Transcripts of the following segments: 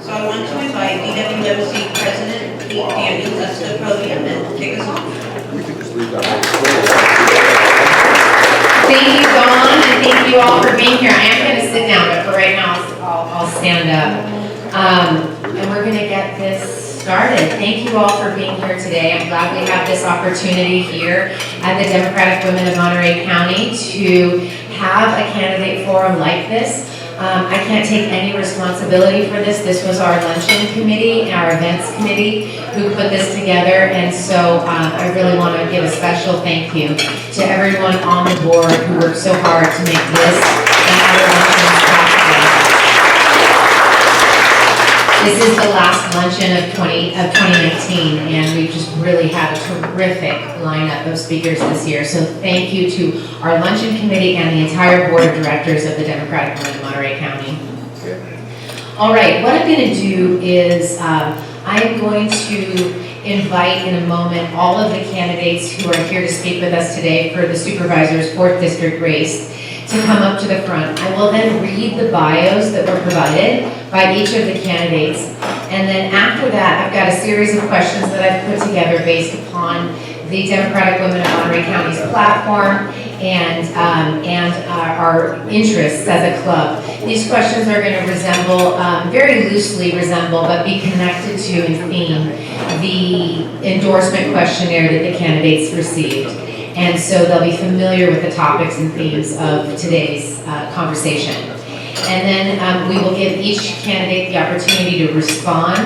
So I want to invite DWMC President Kate Daniels to the podium and kick us off. We can just leave that right. Thank you, Dawn, and thank you all for being here. I am going to sit down, but for right now, I'll stand up. And we're going to get this started. Thank you all for being here today. I'm glad we have this opportunity here at the Democratic Women of Monterey County to have a candidate forum like this. I can't take any responsibility for this. This was our luncheon committee, our events committee, who put this together, and so I really want to give a special thank you to everyone on the board who worked so hard to make this and other luncheons possible. This is the last luncheon of 2019, and we've just really had a terrific lineup of speakers this year. So thank you to our luncheon committee and the entire board of directors of the Democratic Women of Monterey County. All right, what I'm going to do is I'm going to invite in a moment all of the candidates who are here to speak with us today for the Supervisor's 4th District race to come up to the front. I will then read the bios that were provided by each of the candidates. And then after that, I've got a series of questions that I've put together based upon the Democratic Women of Monterey County's platform and our interests as a club. These questions are going to resemble, very loosely resemble, but be connected to in theme, the endorsement questionnaire that the candidates received. And so they'll be familiar with the topics and themes of today's conversation. And then we will give each candidate the opportunity to respond.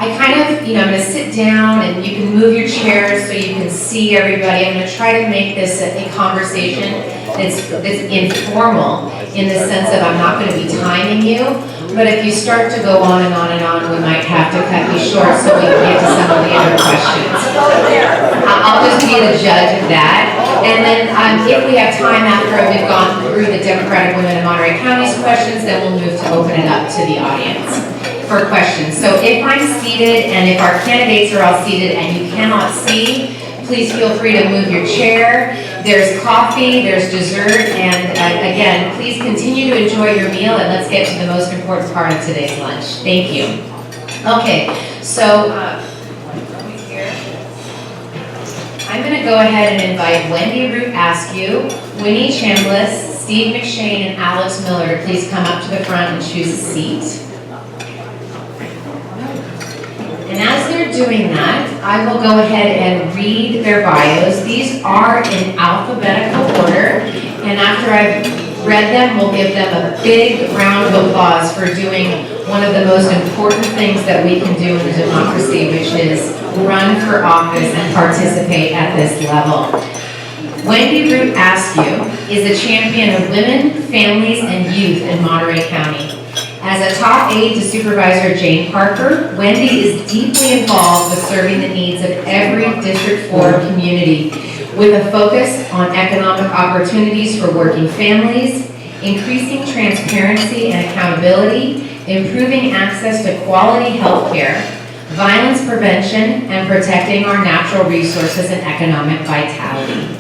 I kind of, I'm going to sit down and you can move your chairs so you can see everybody. I'm going to try to make this a conversation that's informal in the sense of I'm not going to be timing you. But if you start to go on and on and on, we might have to cut you short so we can get to some of the other questions. I'll just be the judge of that. And then if we have time after we've gone through the Democratic Women of Monterey County's questions, then we'll move to open it up to the audience for questions. So if I'm seated and if our candidates are all seated and you cannot see, please feel free to move your chair. There's coffee, there's dessert, and again, please continue to enjoy your meal, and let's get to the most important part of today's lunch. Thank you. Okay, so I'm going to go ahead and invite WENDY ROOT ASKEW, WINI CHAMBLISS, Steve McShane, and Alex Miller to please come up to the front and choose a seat. And as they're doing that, I will go ahead and read their bios. These are in alphabetical order, and after I've read them, we'll give them a big round of applause for doing one of the most important things that we can do in a democracy, which is run for office and participate at this level. WENDY ROOT ASKEW is a champion of women, families, and youth in Monterey County. As a top aide to Supervisor Jane Parker, WENDY is deeply involved with serving the needs of every District 4 community with a focus on economic opportunities for working families, increasing transparency and accountability, improving access to quality health care, violence prevention, and protecting our natural resources and economic vitality.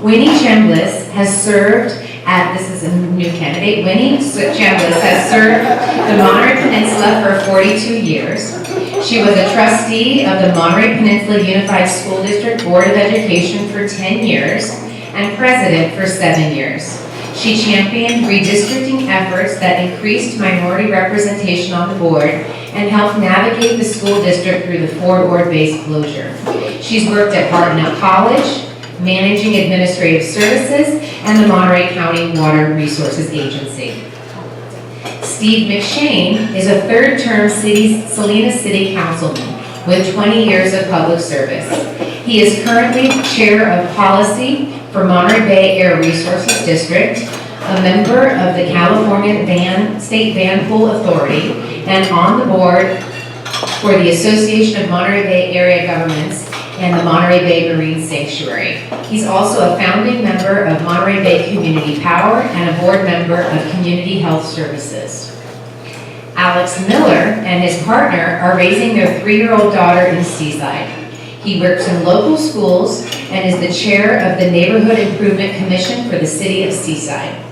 WINI CHAMBLISS has served this is a new candidate, WINI CHAMBLISS has served the Monterey Peninsula for 42 years. She was a trustee of the Monterey Peninsula Unified School District Board of Education for 10 years and president for 7 years. She championed redistricting efforts that increased minority representation on the board and helped navigate the school district through the Fort Ord-based closure. She's worked at Hartnell College, managing administrative services, and the Monterey County Water Resources Agency. Steve McShane is a third-term Salinas City Councilman with 20 years of public service. He is currently chair of policy for Monterey Bay Air Resources District, a member of the California State Band Pool Authority, and on the board for the Association of Monterey Bay Area Governments and the Monterey Bay Marine Sanctuary. He's also a founding member of Monterey Bay Community Power and a board member of Community Health Services. Alex Miller and his partner are raising their 3-year-old daughter in Seaside. He works in local schools and is the chair of the Neighborhood Improvement Commission for the City of Seaside.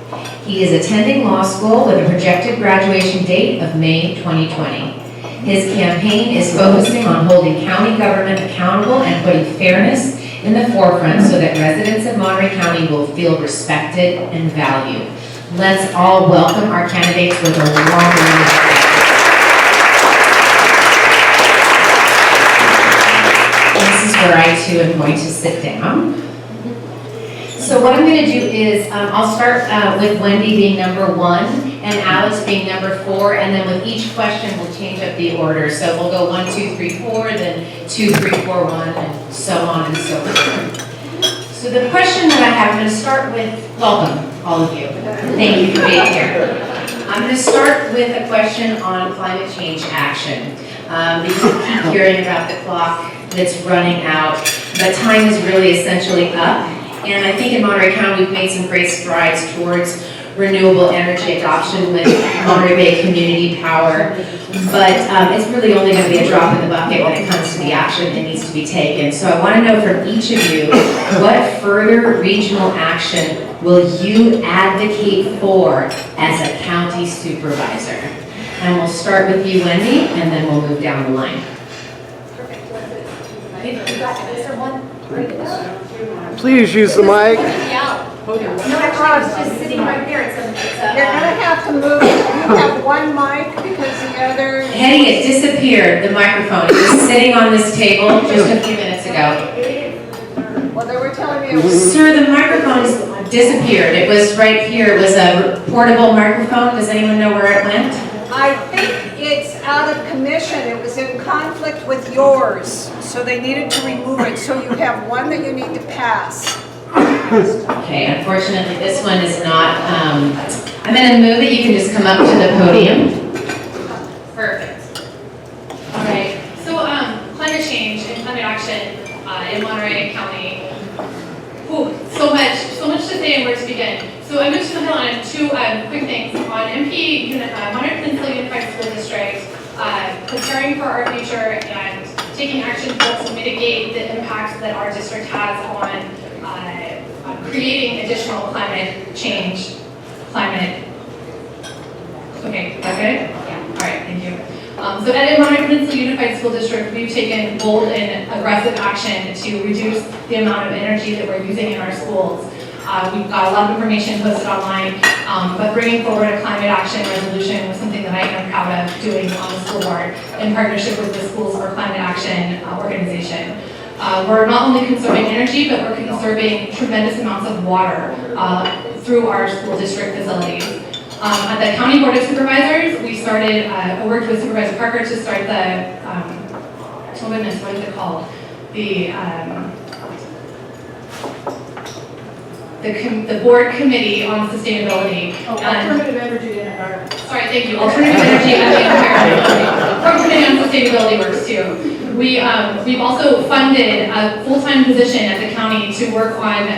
He is attending law school with a projected graduation date of May 2020. His campaign is focusing on holding county government accountable and putting fairness in the forefront so that residents of Monterey County will feel respected and valued. Let's all welcome our candidates with a warm round of applause. This is where I too am going to sit down. So what I'm going to do is I'll start with Wendy being number 1 and Alice being number 4, and then with each question we'll change up the order. So we'll go 1, 2, 3, 4, then 2, 3, 4, 1, and so on and so forth. So the question that I have, I'm going to start with, welcome all of you. Thank you for being here. I'm going to start with a question on climate change action. Because we keep hearing about the clock that's running out. The time is really essentially up. And I think in Monterey County, we've made some great strides towards renewable energy adoption with Monterey Bay Community Power. But it's really only going to be a drop in the bucket when it comes to the action that needs to be taken. So I want to know from each of you, what further regional action will you advocate for as a county supervisor? And we'll start with you, Wendy, and then we'll move down the line. Please use the mic. No, it's just sitting right there. You're gonna have to move, you have one mic because the other. Hetty, it disappeared, the microphone. It was sitting on this table just a few minutes ago. Well, they were telling me it was. Sir, the microphone disappeared. It was right here. It was a portable microphone. Does anyone know where it went? I think it's out of commission, it was in conflict with yours, so they needed to remove it, so you have one that you need to pass. Okay, unfortunately, this one is not, I'm going to move it. You can just come up to the podium. Perfect. All right. So climate change and climate action in Monterey County. Whew, so much to say and where to begin. So I'm just going to hit on 2 quick things. On Monterey Peninsula Unified School District, preparing for our future and taking action to mitigate the impact that our district has on creating additional climate change, okay, that good? Yeah. All right, thank you. So at Monterey Peninsula Unified School District, we've taken bold and aggressive action to reduce the amount of energy that we're using in our schools. We've got a lot of information posted online, but bringing forward a climate action resolution was something that I am proud of doing on the school board in partnership with the Schools for Climate Action organization. We're not only conserving energy, but we're conserving tremendous amounts of water through our school district facilities. At the County Board of Supervisors, we started, I worked with Supervisor Parker to start the, oh goodness, what is it called? The board committee on sustainability. Alternative energy and environment. Sorry, thank you. Alternative energy and environment. Board committee on sustainability works too. We've also funded a full-time position at the county to work on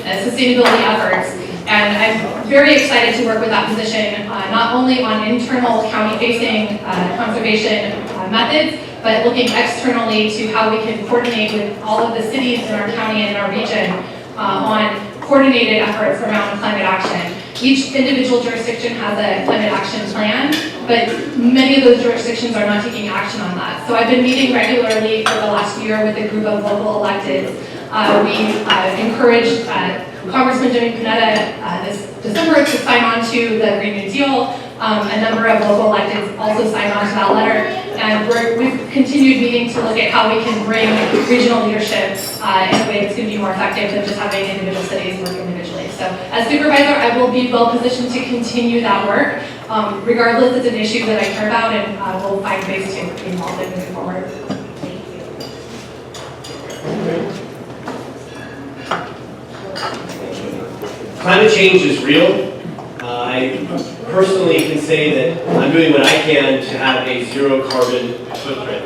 sustainability efforts. And I'm very excited to work with that position, not only on internal county-facing conservation methods, but looking externally to how we can coordinate with all of the cities in our county and in our region on coordinated efforts around climate action. Each individual jurisdiction has a climate action plan, but many of those jurisdictions are not taking action on that. So I've been meeting regularly for the last year with a group of local electeds. We encouraged Congressman Jimmy Panetta this December to sign on to the Green New Deal. A number of local electeds also signed on to that letter. And we've continued meeting to look at how we can bring regional leadership in a way that's going to be more effective than just having individual cities work individually. So as supervisor, I will be well positioned to continue that work. Regardless, it's an issue that I care about, and we'll find ways to be involved in moving forward. Climate change is real. I personally can say that I'm doing what I can to have a zero carbon footprint.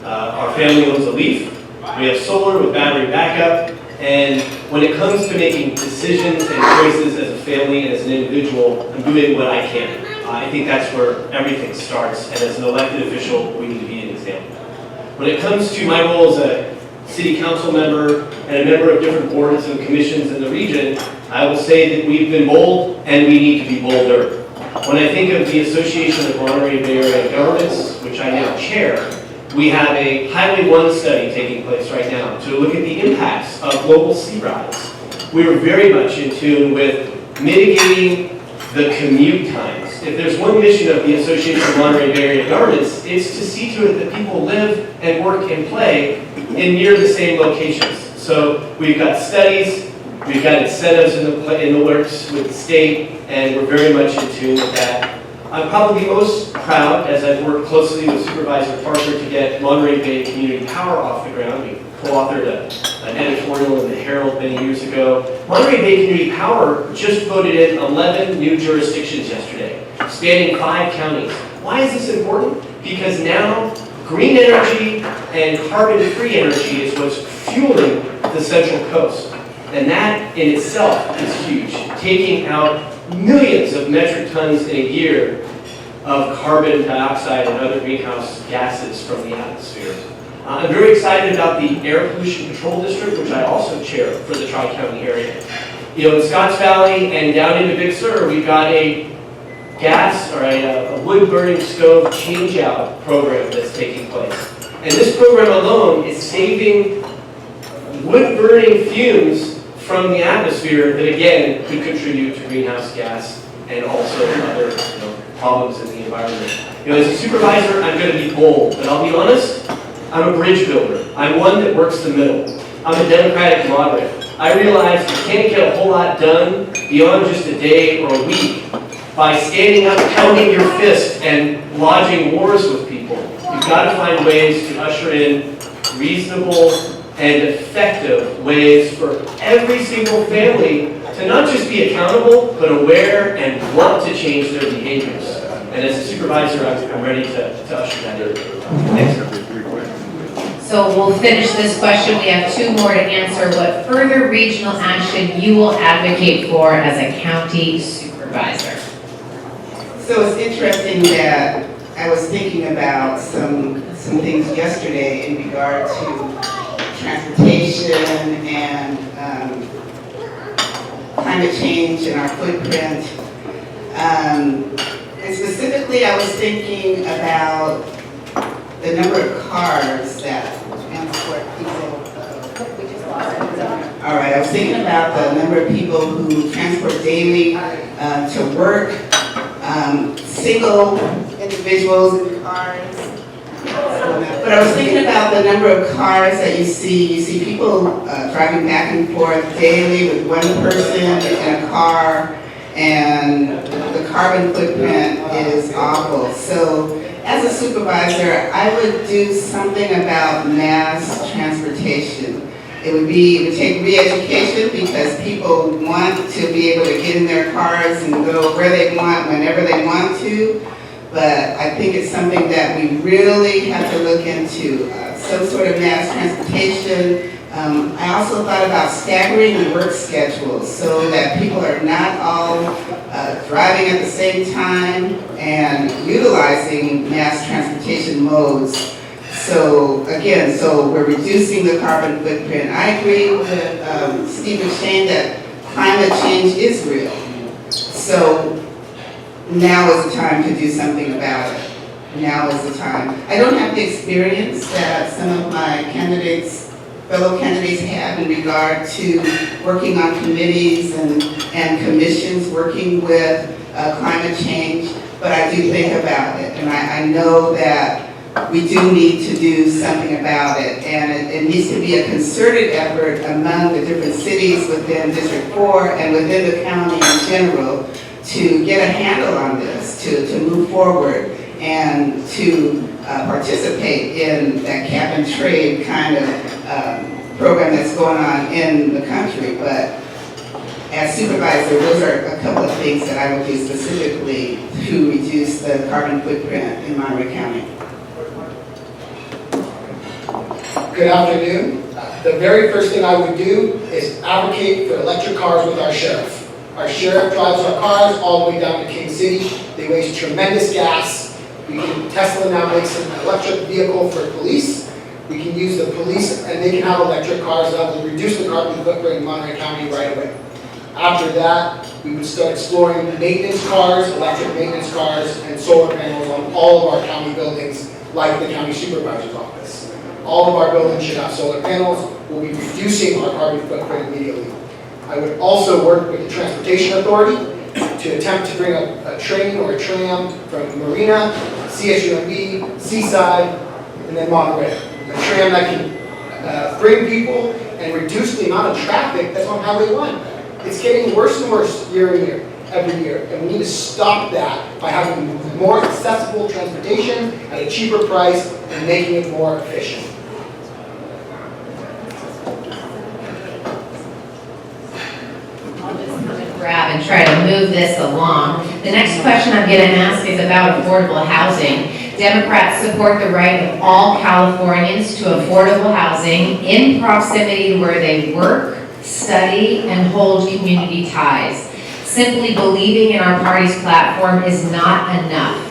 Our family owns a Leaf. We have solar with battery backup. And when it comes to making decisions and choices as a family and as an individual, I'm doing what I can. I think that's where everything starts. And as an elected official, we need to be an example. When it comes to my role as a city council member and a member of different boards and commissions in the region, I will say that we've been bold and we need to be bolder. When I think of the Association of Monterey Bay Area Governments, which I now chair, we have a Highway 1 study taking place right now to look at the impacts of global sea rise. We are very much in tune with mitigating the commute times. If there's one mission of the Association of Monterey Bay Area Governments, it's to see to it that people live and work and play in near the same locations. So we've got studies, we've got incentives in the works with the state, and we're very much in tune with that. I'm probably most proud, as I've worked closely with Supervisor Parker to get Monterey Bay Community Power off the ground. We co-authored an editorial in the Herald many years ago. Monterey Bay Community Power just voted in 11 new jurisdictions yesterday, spanning 5 counties. Why is this important? Because now green energy and carbon-free energy is what's fueling the Central Coast. And that in itself is huge, taking out millions of metric tons in a year of carbon dioxide and other greenhouse gases from the atmosphere. I'm very excited about the Air Pollution Control District, which I also chair for the Tri-County area. You know, in Scotts Valley and down into Big Sur, we've got a gas or a wood-burning stove change-out program that's taking place. And this program alone is saving wood-burning fumes from the atmosphere that, again, could contribute to greenhouse gas and also other problems in the environment. You know, as a supervisor, I'm going to be bold, but I'll be honest, I'm a bridge builder. I'm one that works the middle. I'm a Democratic moderate. I realize you can't get a whole lot done beyond just a day or a week by standing up, pounding your fist, and lodging wars with people. You've got to find ways to usher in reasonable and effective ways for every single family to not just be accountable, but aware and want to change their behaviors. And as a supervisor, I'm ready to usher that in. Thanks. So we'll finish this question. We have 2 more to answer. What further regional action you will advocate for as a county supervisor? So it's interesting that I was thinking about some things yesterday in regard to transportation and climate change and our footprint. And specifically, I was thinking about the number of cars that transport people. All right, I was thinking about the number of people who transport daily to work, single individuals in cars. But I was thinking about the number of cars that you see. You see people driving back and forth daily with one person in a car, and the carbon footprint is awful. So as a supervisor, I would do something about mass transportation. It would take re-education because people want to be able to get in their cars and go where they want, whenever they want to. But I think it's something that we really have to look into, some sort of mass transportation. I also thought about staggering the work schedules so that people are not all driving at the same time and utilizing mass transportation modes. So again, we're reducing the carbon footprint. I agree with Steve McShane that climate change is real. So now is the time to do something about it. Now is the time. I don't have the experience that some of my fellow candidates have in regard to working on committees and commissions, working with climate change, but I do think about it. And I know that we do need to do something about it. And it needs to be a concerted effort among the different cities within District 4 and within the county in general to get a handle on this, to move forward and to participate in that cap and trade kind of program that's going on in the country. But as supervisor, those are a couple of things that I would do specifically to reduce the carbon footprint in Monterey County. Good afternoon. The very first thing I would do is advocate for electric cars with our sheriff. Our sheriff drives our cars all the way down to King City. They waste tremendous gas. Tesla now makes an electric vehicle for police. We can use the police and they can have electric cars that will reduce the carbon footprint in Monterey County right away. After that, we would start exploring maintenance cars, electric maintenance cars, and solar panels on all of our county buildings, like the County Supervisor's office. All of our buildings should have solar panels. We'll be reducing our carbon footprint immediately. I would also work with the Transportation Authority to attempt to bring a train or a tram from Marina, CSUMB, Seaside, and then Monterey. A tram that can bring people and reduce the amount of traffic that's on Highway 1. It's getting worse and worse year in year, every year, and we need to stop that by having more accessible transportation at a cheaper price and making it more efficient. I'll just come and grab and try to move this along. The next question I'm going to ask is about affordable housing. Democrats support the right of all Californians to affordable housing in proximity to where they work, study, and hold community ties. Simply believing in our party's platform is not enough.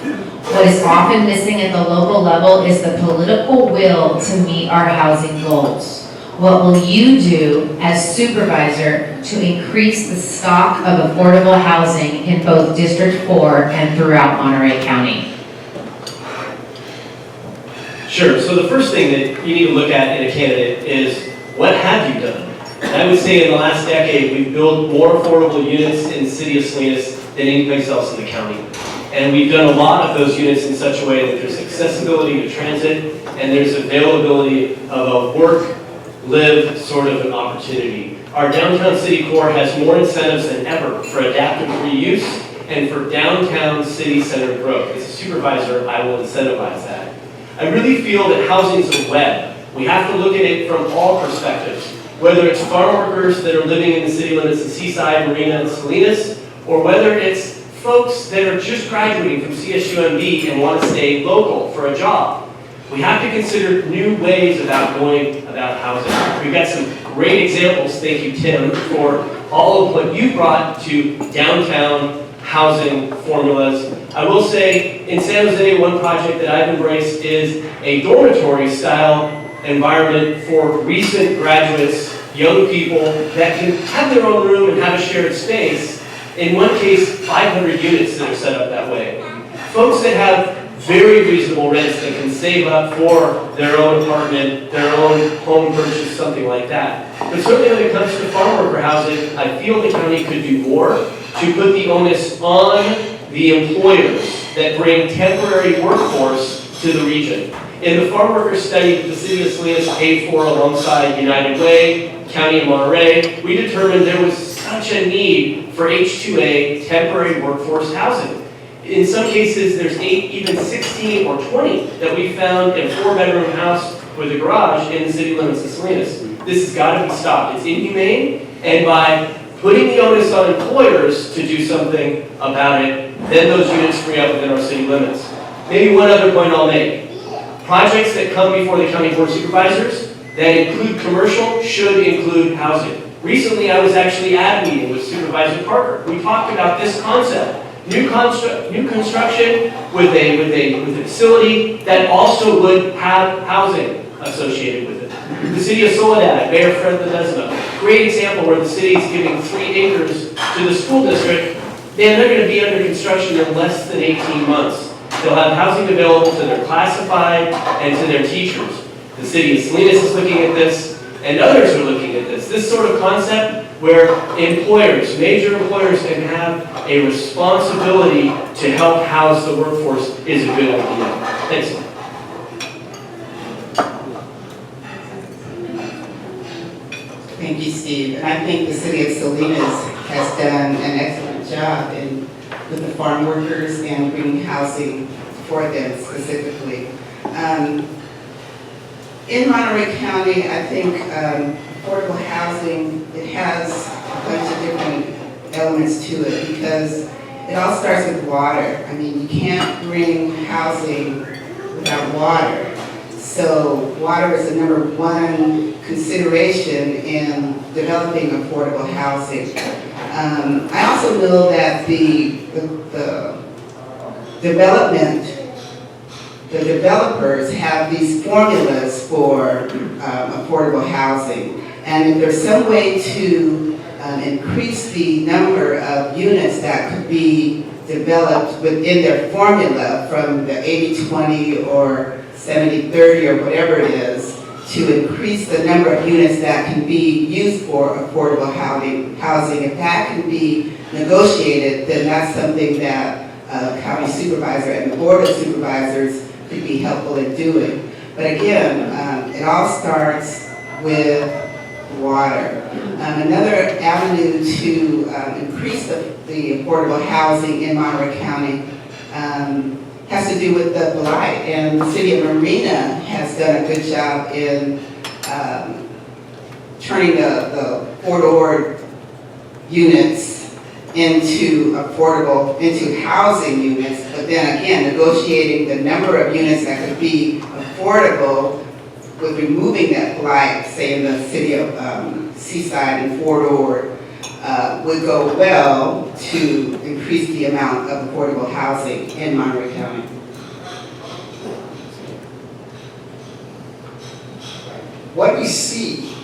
What is often missing at the local level is the political will to meet our housing goals. What will you do as supervisor to increase the stock of affordable housing in both District 4 and throughout Monterey County? Sure, so the first thing that you need to look at in a candidate is, what have you done? And I would say in the last decade, we've built more affordable units in the city of Salinas than any place else in the county. And we've done a lot of those units in such a way that there's accessibility to transit and there's availability of a work, live sort of an opportunity. Our downtown city core has more incentives than ever for adaptive reuse and for downtown city center growth. As a supervisor, I will incentivize that. I really feel that housing is a web. We have to look at it from all perspectives, whether it's farm workers that are living in the city limits of Seaside, Marina, and Salinas, or whether it's folks that are just graduating from CSUMB and want to stay local for a job. We have to consider new ways about going about housing. We've got some great examples, thank you, Tim, for all of what you brought to downtown housing formulas. I will say, in San Jose, one project that I've embraced is a dormitory-style environment for recent graduates, young people that can have their own room and have a shared space. In one case, 500 units that are set up that way. Folks that have very reasonable rents that can save up for their own apartment, their own home purchase, something like that. But certainly when it comes to farm worker housing, I feel the county could do more to put the onus on the employers that bring temporary workforce to the region. In the farm worker study that the city of Salinas paid for alongside United Way, County of Monterey, we determined there was such a need for H2A temporary workforce housing. In some cases, there's 8, even 16 or 20 that we found in a 4-bedroom house with a garage in the city limits of Salinas. This has got to be stopped. It's inhumane, and by putting the onus on employers to do something about it, then those units free up within our city limits. Maybe one other point I'll make. Projects that come before the County Board of Supervisors that include commercial should include housing. Recently, I was actually at a meeting with Supervisor Parker. We talked about this concept. New construction with a facility that also would have housing associated with it. The city of Soledad, Mayor Fred Ledesma, great example where the city is giving 3 acres to the school district. Man, they're going to be under construction in less than 18 months. They'll have housing available to their classified and to their teachers. The city of Salinas is looking at this, and others are looking at this. This sort of concept where employers, major employers, can have a responsibility to help house the workforce is a good idea. Thanks. Thank you, Steve. And I think the city of Salinas has done an excellent job with the farm workers and bringing housing for them specifically. In Monterey County, I think affordable housing, it has a bunch of different elements to it because it all starts with water. I mean, you can't bring housing without water. So water is the #1 consideration in developing affordable housing. I also know that the developers have these formulas for affordable housing. And if there's some way to increase the number of units that could be developed within their formula from the 80-20 or 70-30 or whatever it is, to increase the number of units that can be used for affordable housing. If that can be negotiated, then that's something that County Supervisor and the Board of Supervisors could be helpful in doing. But again, it all starts with water. Another avenue to increase the affordable housing in Monterey County has to do with the blight, and the City of Marina has done a good job in turning the four-door units into housing units, but then again, negotiating the number of units that could be affordable with removing that blight, say in the city of Seaside and Fort Ord, would go well to increase the amount of affordable housing in Monterey County. What we see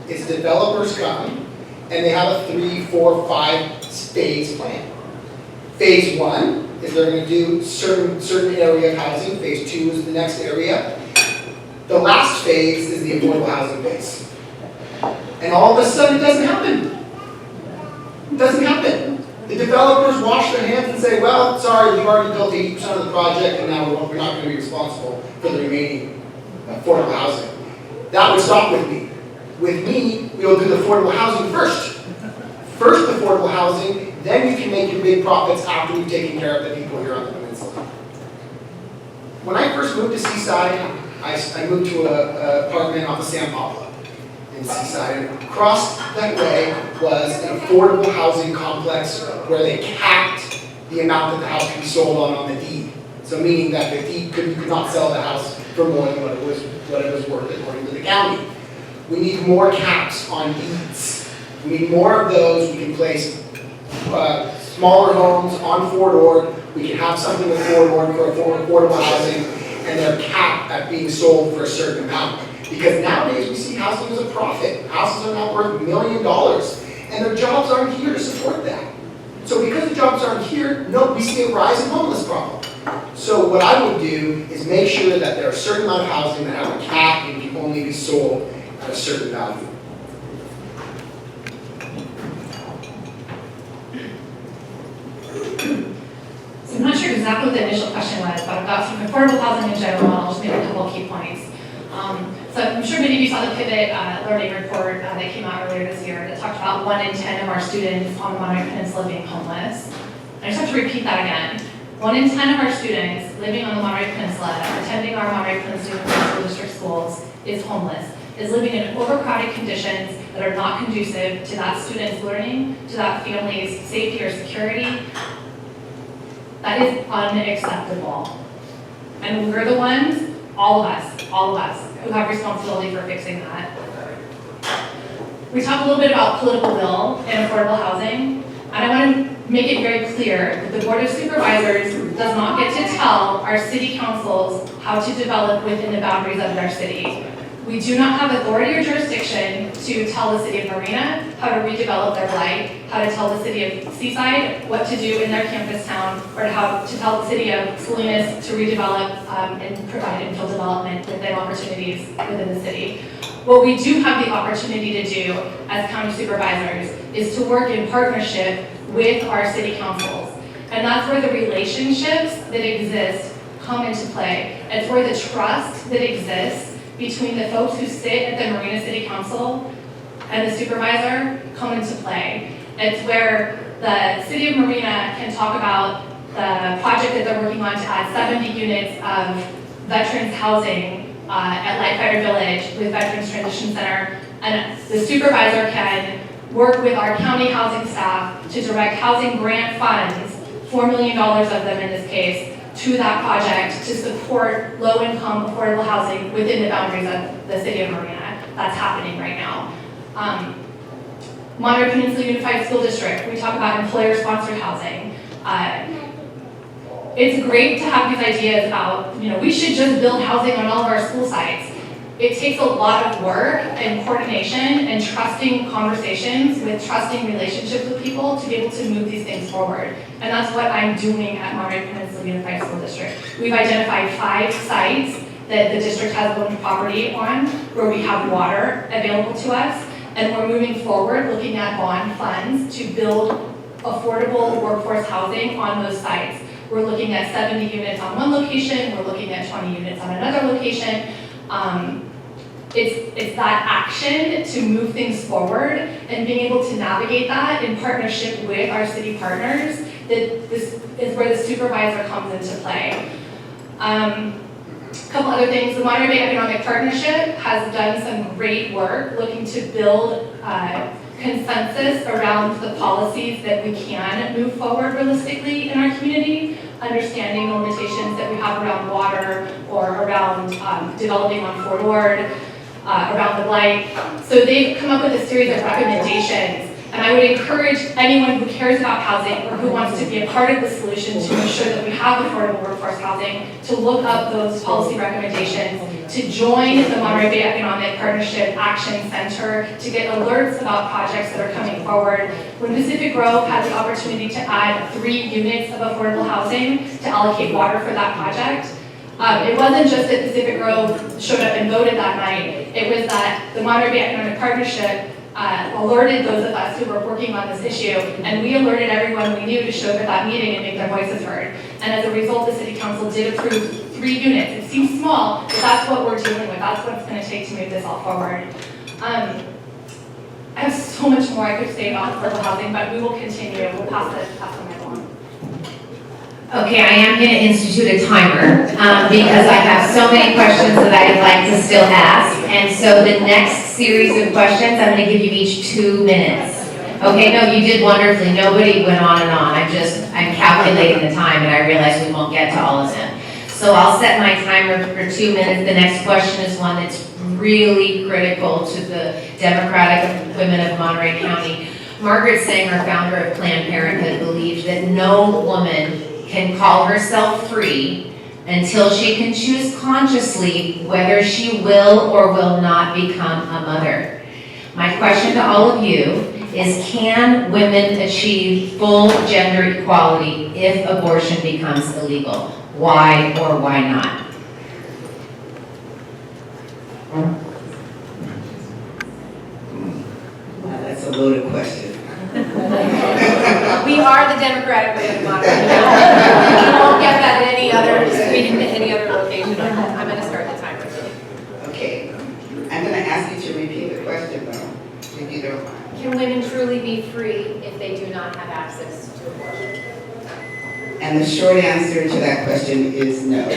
is developers come and they have a 3, 4, 5 phase plan. Phase 1 is they're going to do certain area of housing. Phase 2 is the next area. The last phase is the affordable housing phase. And all of a sudden it doesn't happen. It doesn't happen. The developers wash their hands and say, well, sorry, you've already built 80% of the project and now we're not going to be responsible for the remaining affordable housing. That would stop with me. With me, we will do the affordable housing first. First affordable housing, then you can make your big profits after we've taken care of the people here on the peninsula. When I first moved to Seaside, I moved to an apartment off of San Pablo in Seaside, and across that way was an affordable housing complex where they capped the amount that the house could be sold on the deed. So meaning that the deed you could not sell the house for more than what it was worth according to the county. We need more caps on deeds. We need more of those. We can place smaller homes on Fort Ord. We can have something with Fort Ord for affordable housing, and they're capped at being sold for a certain amount. Because nowadays we see housing as a profit. Houses are now worth $1 million, and their jobs aren't here to support that. So because the jobs aren't here, we see a rise in homeless problem. So what I would do is make sure that there are a certain amount of housing that have a cap and can only be sold at a certain value. So I'm not sure exactly what the initial question was, but I've got some affordable housing in general, and I'll just make a couple of key points. So I'm sure many of you saw the Pivot learning report that came out earlier this year that talked about 1 in 10 of our students on the Monterey Peninsula being homeless. I just have to repeat that again. 1 in 10 of our students living on the Monterey Peninsula, attending our Monterey Peninsula School District schools, is homeless, is living in overcrowded conditions that are not conducive to that student's learning, to that family's safety or security. That is unacceptable. And we're the ones, all of us, who have responsibility for fixing that. We talked a little bit about political will and affordable housing, and I want to make it very clear that the Board of Supervisors does not get to tell our city councils how to develop within the boundaries of their city. We do not have authority or jurisdiction to tell the city of Marina how to redevelop their blight, how to tell the city of Seaside what to do in their campus town, or how to tell the city of Salinas to redevelop and provide infill development within opportunities within the city. What we do have the opportunity to do as county supervisors is to work in partnership with our city councils. And that's where the relationships that exist come into play. It's where the trust that exists between the folks who sit at the Marina City Council and the supervisor come into play. It's where the city of Marina can talk about the project that they're working on to add 70 units of veterans housing at Lightfighter Village with Veterans Transition Center, and the supervisor can work with our county housing staff to direct housing grant funds, $4 million of them in this case, to that project to support low-income affordable housing within the boundaries of the city of Marina. That's happening right now. Monterey Peninsula Unified School District, we talk about employer-sponsored housing. It's great to have these ideas about, we should just build housing on all of our school sites. it takes a lot of work and coordination and trusting conversations with trusting relationships with people to be able to move these things forward. And that's what I'm doing at Monterey Peninsula Unified School District. We've identified 5 sites that the district has owned property on where we have water available to us. And we're moving forward looking at bond funds to build affordable workforce housing on those sites. We're looking at 70 units on one location, we're looking at 20 units on another location. It's that action to move things forward and being able to navigate that in partnership with our city partners, that this is where the supervisor comes into play. A couple other things, the Monterey Bay Economic Partnership has done some great work looking to build consensus around the policies that we can move forward realistically in our community, understanding the limitations that we have around water or around developing on Fort Ord, around the blight. So they've come up with a series of recommendations, and I would encourage anyone who cares about housing or who wants to be a part of the solution to ensure that we have affordable workforce housing to look up those policy recommendations, to join the Monterey Bay Economic Partnership Action Center to get alerts about projects that are coming forward. When Pacific Grove had the opportunity to add 3 units of affordable housing to allocate water for that project, it wasn't just that Pacific Grove showed up and voted that night, it was that the Monterey Bay Economic Partnership alerted those of us who were working on this issue, and we alerted everyone we knew to show up at that meeting and make their voices heard. And as a result, the City Council did approve 3 units. It seems small, but that's what we're dealing with. That's what it's going to take to move this all forward. I have so much more I could say about affordable housing, but we will continue. We'll pass the mic along. Okay, I am going to institute a timer because I have so many questions that I'd like to still ask. And so the next series of questions, I'm going to give you each 2 minutes. Okay, no, you did wonderfully. Nobody went on and on. I'm calculating the time and I realize we won't get to all of them. So I'll set my timer for 2 minutes. The next question is one that's really critical to the Democratic women of Monterey County. Margaret Sanger, founder of Planned Parenthood, believes that no woman can call herself free until she can choose consciously whether she will or will not become a mother. My question to all of you is, can women achieve full gender equality if abortion becomes illegal? Why or why not? That's a loaded question. We are the Democratic women of Monterey County. You won't get that at any other location. I'm going to start the timer. Okay, I'm going to ask you to repeat the question though, if you don't mind. Can women truly be free if they do not have access to abortion? And the short answer to that question is no.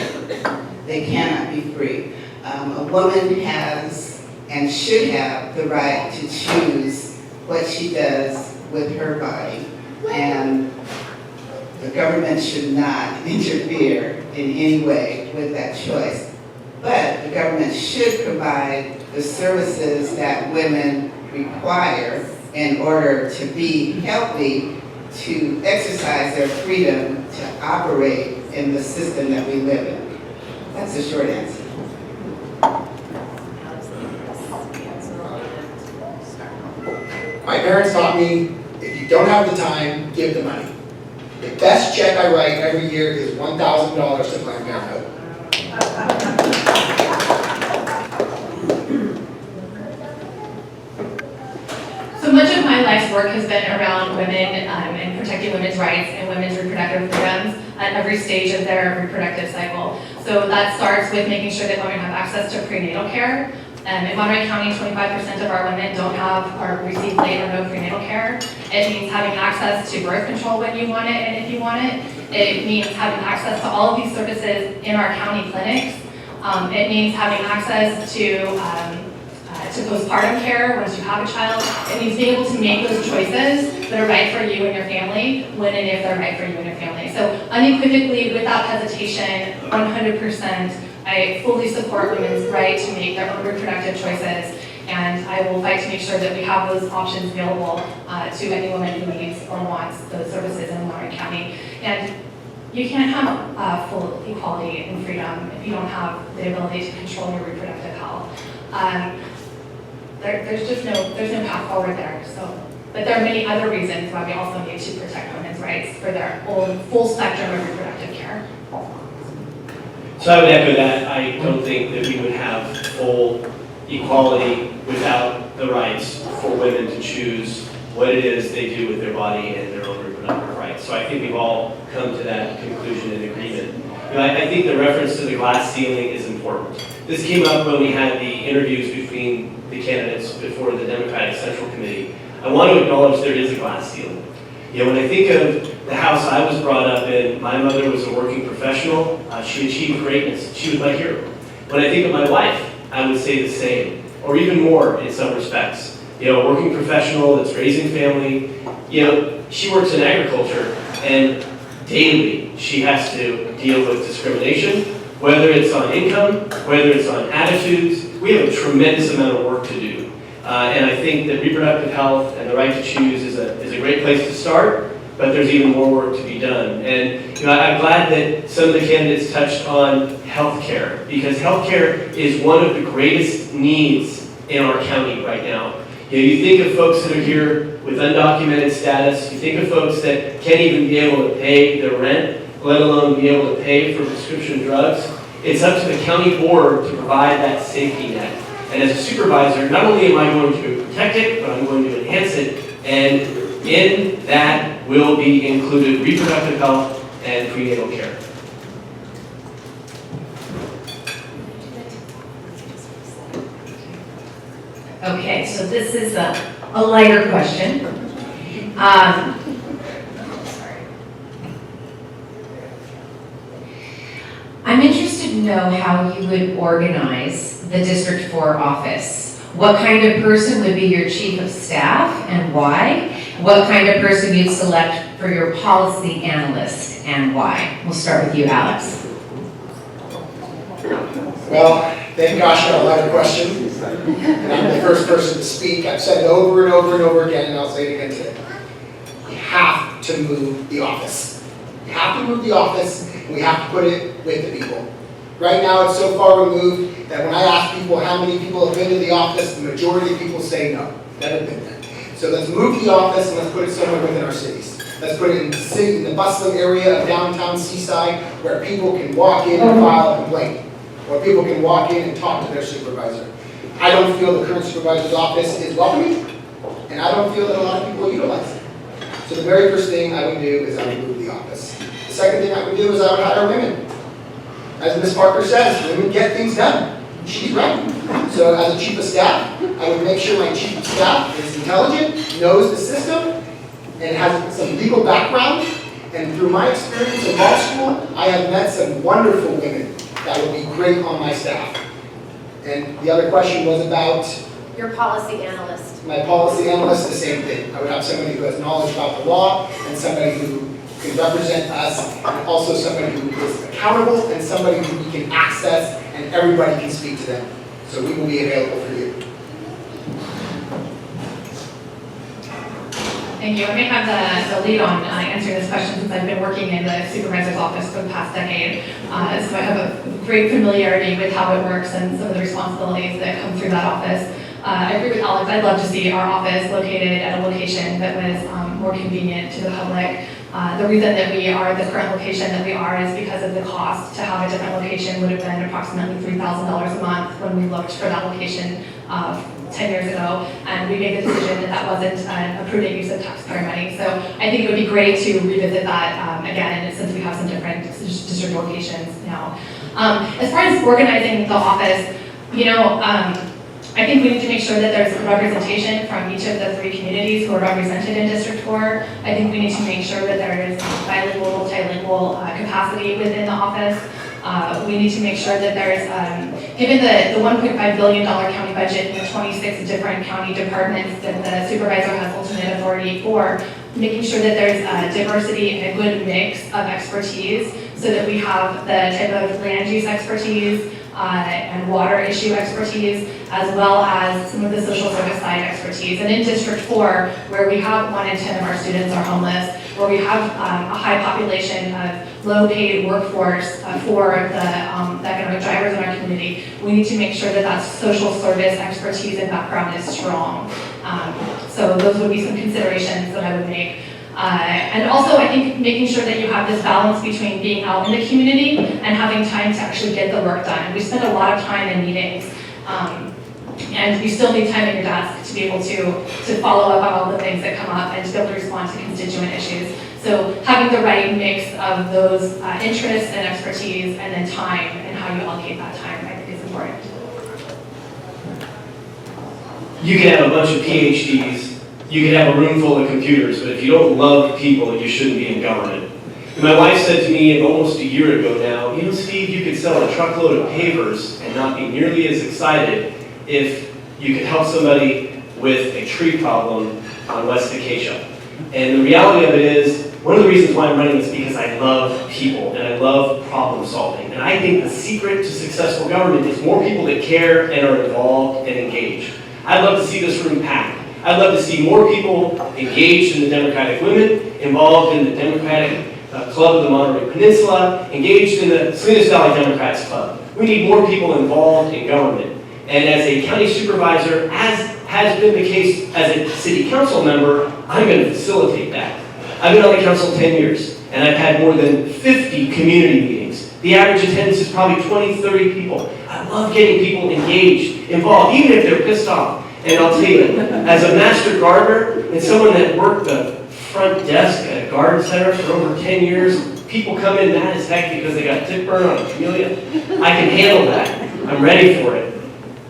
They cannot be free. A woman has and should have the right to choose what she does with her body, and the government should not interfere in any way with that choice. But the government should provide the services that women require in order to be healthy, to exercise their freedom to operate in the system that we live in. That's the short answer. My parents taught me, if you don't have the time, give the money. The best check I write every year is $1,000 to Planned Parenthood. So much of my life's work has been around women and protecting women's rights and women's reproductive freedoms at every stage of their reproductive cycle. So that starts with making sure that women have access to prenatal care. In Monterey County, 25% of our women don't have or receive late or no prenatal care. It means having access to birth control when you want it and if you want it. It means having access to all of these services in our county clinics. It means having access to postpartum care once you have a child. It means being able to make those choices that are right for you and your family when and if they're right for you and your family. So unequivocally, without hesitation, 100%, I fully support women's right to make their own reproductive choices, and I will fight to make sure that we have those options available to any woman who needs or wants those services in Monterey County. And you can't have full equality and freedom if you don't have the ability to control your reproductive health. There's no path forward there. So, but there are many other reasons why we also need to protect women's rights for their own full spectrum of reproductive care. So I would echo that. I don't think that we would have full equality without the rights for women to choose what it is they do with their body and their own reproductive rights. So I think we've all come to that conclusion and agreement. You know, I think the reference to the glass ceiling is important. This came up when we had the interviews between the candidates before the Democratic Central Committee. I want to acknowledge there is a glass ceiling. You know, when I think of the house I was brought up in, my mother was a working professional. She achieved greatness. She was my hero. When I think of my wife, I would say the same, or even more in some respects. You know, a working professional that's raising family. You know, she works in agriculture, and daily she has to deal with discrimination, whether it's on income, whether it's on attitudes. We have a tremendous amount of work to do. And I think that reproductive health and the right to choose is a great place to start, but there's even more work to be done. And you know, I'm glad that some of the candidates touched on healthcare, because healthcare is one of the greatest needs in our county right now. You know, you think of folks that are here with undocumented status, you think of folks that can't even be able to pay their rent, let alone be able to pay for prescription drugs. It's up to the county board to provide that safety net. And as a supervisor, not only am I going to protect it, but I'm going to enhance it. And in that will be included reproductive health and prenatal care. Okay, so this is a lighter question. I'm interested to know how you would organize the District 4 office. What kind of person would be your chief of staff and why? What kind of person you'd select for your policy analyst and why? We'll start with you, Alex. Well, thank gosh for a lighter question. And I'm the first person to speak. I've said it over and over and over again, and I'll say it again today. We have to move the office. We have to move the office, and we have to put it with the people. Right now, it's so far removed that when I ask people how many people have been to the office, the majority of people say no, never been there. So let's move the office and let's put it somewhere within our cities. Let's put it in the city, in the bustling area of downtown Seaside, where people can walk in and file a complaint, or people can walk in and talk to their supervisor. I don't feel the current supervisor's office is welcoming, and I don't feel that a lot of people utilize it. So the very first thing I would do is I would move the office. The second thing I would do is I would hire women. As Ms. Parker says, women get things done. She's right. So as a chief of staff, I would make sure my chief of staff is intelligent, knows the system, and has some legal background. And through my experience in law school, I have met some wonderful women that would be great on my staff. And the other question was about Your policy analyst. my policy analyst, the same thing. I would have somebody who has knowledge about the law and somebody who can represent us, and also somebody who is accountable and somebody who we can access and everybody can speak to them. So we will be available for you. Thank you. I may have the lead on answering this question since I've been working in the supervisor's office for the past decade. So I have a great familiarity with how it works and some of the responsibilities that come through that office. I agree with Alex. I'd love to see our office located at a location that was more convenient to the public. The reason that we are the current location that we are is because of the cost. To have a different location would have been approximately $3,000 a month when we looked for that location 10 years ago, and we made the decision that that wasn't a prudent use of taxpayer money. So I think it would be great to revisit that again, since we have some different district locations now. As far as organizing the office, you know, I think we need to make sure that there's representation from each of the 3 communities who are represented in District 4. I think we need to make sure that there is bilingual, multilingual capacity within the office. We need to make sure that there's, given the $1.5 billion county budget and the 26 different county departments that the supervisor has ultimate authority for, making sure that there's diversity and a good mix of expertise so that we have the type of land use expertise, and water issue expertise, as well as some of the social service side expertise. And in District 4, where we have 1 in 10 of our students are homeless, where we have a high population of low-paid workforce for the economic drivers in our community, we need to make sure that that social service expertise and background is strong. So those would be some considerations that I would make. And also, I think making sure that you have this balance between being out in the community and having time to actually get the work done. We spend a lot of time in meetings, and you still need time at your desk to be able to follow up on all the things that come up and to be able to respond to constituent issues. So having the right mix of those interests and expertise and then time and how you allocate that time, I think is important. You can have a bunch of PhDs, you can have a room full of computers, but if you don't love people, you shouldn't be in government. And my wife said to me almost a year ago now, you know, Steve, you could sell a truckload of pavers and not be nearly as excited if you could help somebody with a tree problem on West Acacia. And the reality of it is, one of the reasons why I'm running is because I love people and I love problem solving. And I think the secret to successful government is more people that care and are involved and engaged. I'd love to see this room packed. I'd love to see more people engaged in the Democratic Women, involved in the Democratic Club of the Monterey Peninsula, engaged in the Salinas Valley Democrats Club. We need more people involved in government. And as a county supervisor, as has been the case as a city council member, I'm going to facilitate that. I've been on the council 10 years, and I've had more than 50 community meetings. The average attendance is probably 20, 30 people. I love getting people engaged, involved, even if they're pissed off. And I'll tell you, as a master gardener and someone that worked the front desk at a garden center for over 10 years, people come in mad as heck because they got tick burn on a camellia. I can handle that. I'm ready for it.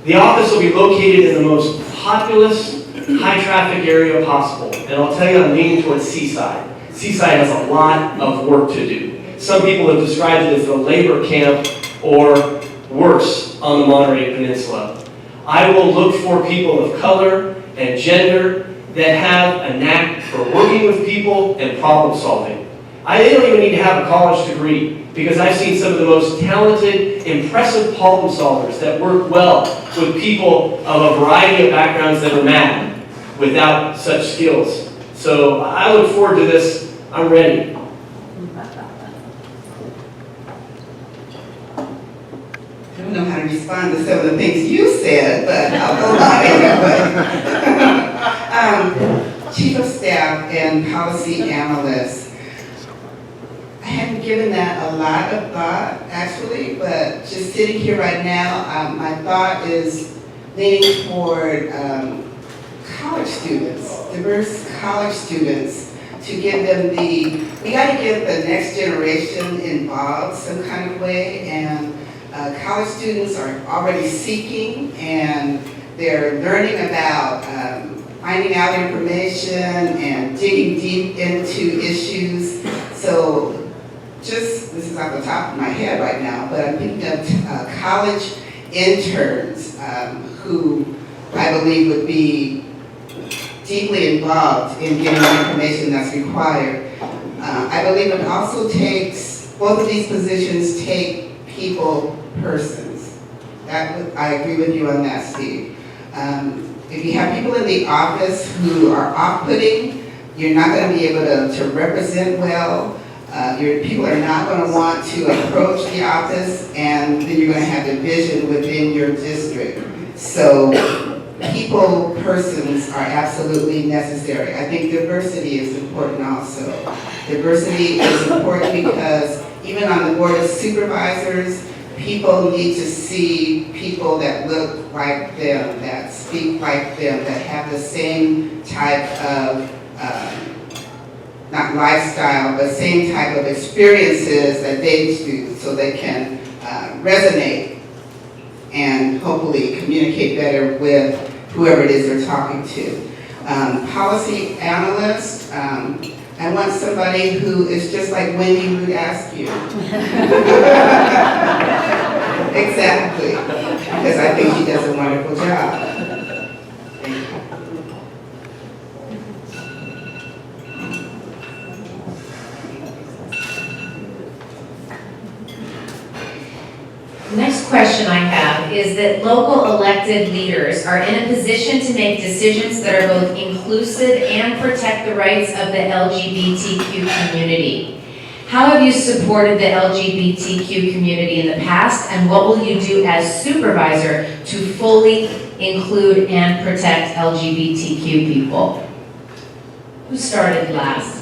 The office will be located in the most populous, high-traffic area possible. And I'll tell you, I'm leaning towards Seaside. Seaside has a lot of work to do. Some people have described it as the labor camp or worse on the Monterey Peninsula. I will look for people of color and gender that have a knack for working with people and problem solving. They don't even need to have a college degree, because I've seen some of the most talented, impressive problem solvers that work well with people of a variety of backgrounds that are mad without such skills. So I look forward to this. I'm ready. I don't know how to respond to some of the things you said, but I'll go on anyway. Chief of Staff and Policy Analyst. I hadn't given that a lot of thought, actually, but just sitting here right now, my thought is leaning toward college students, diverse college students, to give them we got to get the next generation involved some kind of way, and college students are already seeking, and they're learning about finding out information and digging deep into issues. So this is off the top of my head right now, but I'm thinking of college interns who I believe would be deeply involved in getting the information that's required. I believe it also takes, both of these positions take people, persons. I agree with you on that, Steve. If you have people in the office who are off-putting, you're not going to be able to represent well. Your people are not going to want to approach the office, and then you're going to have division within your district. So people, persons are absolutely necessary. I think diversity is important also. Diversity is important because even on the Board of Supervisors, people need to see people that look like them, that speak like them, that have the same type of not lifestyle, but same type of experiences that they do, so they can resonate and hopefully communicate better with whoever it is they're talking to. Policy analyst, I want somebody who is just like WENDY ROOT ASKEW. Exactly, because I think she does a wonderful job. The next question I have is that local elected leaders are in a position to make decisions that are both inclusive and protect the rights of the LGBTQ community. How have you supported the LGBTQ community in the past, and what will you do as supervisor to fully include and protect LGBTQ people? Who started last?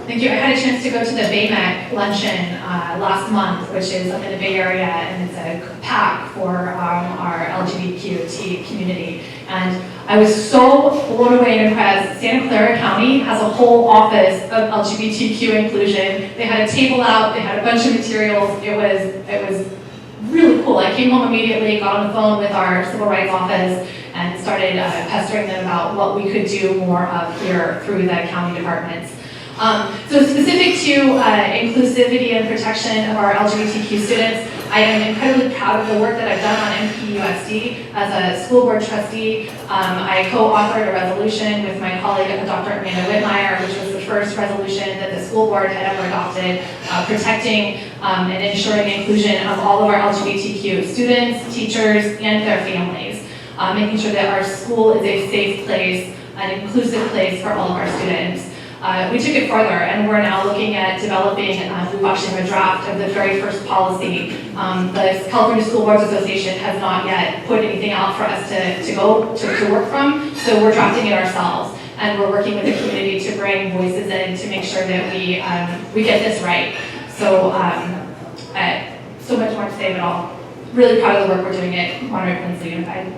Thank you. I had a chance to go to the BayMec luncheon last month, which is up in the Bay Area, and it's a PAC for our LGBTQ community. And I was so blown away and impressed. Santa Clara County has a whole office of LGBTQ inclusion. They had a table out, they had a bunch of materials. It was really cool. I came home immediately, got on the phone with our civil rights office, and started pestering them about what we could do more of here through the county departments. So specific to inclusivity and protection of our LGBTQ students, I am incredibly proud of the work that I've done on MPUSD. As a school board trustee, I co-authored a resolution with my colleague, Dr. Amanda Whitmire, which was the first resolution that the school board had ever adopted, protecting and ensuring inclusion of all of our LGBTQ students, teachers, and their families, making sure that our school is a safe place, an inclusive place for all of our students. We took it further, and we're now looking at developing, we've actually have a draft of the very first policy. The California School Boards Association has not yet put anything out for us to work from, so we're drafting it ourselves. And we're working with the community to bring voices in to make sure that we get this right. So, so much more to say, but I'm really proud of the work we're doing at Monterey Peninsula Unified.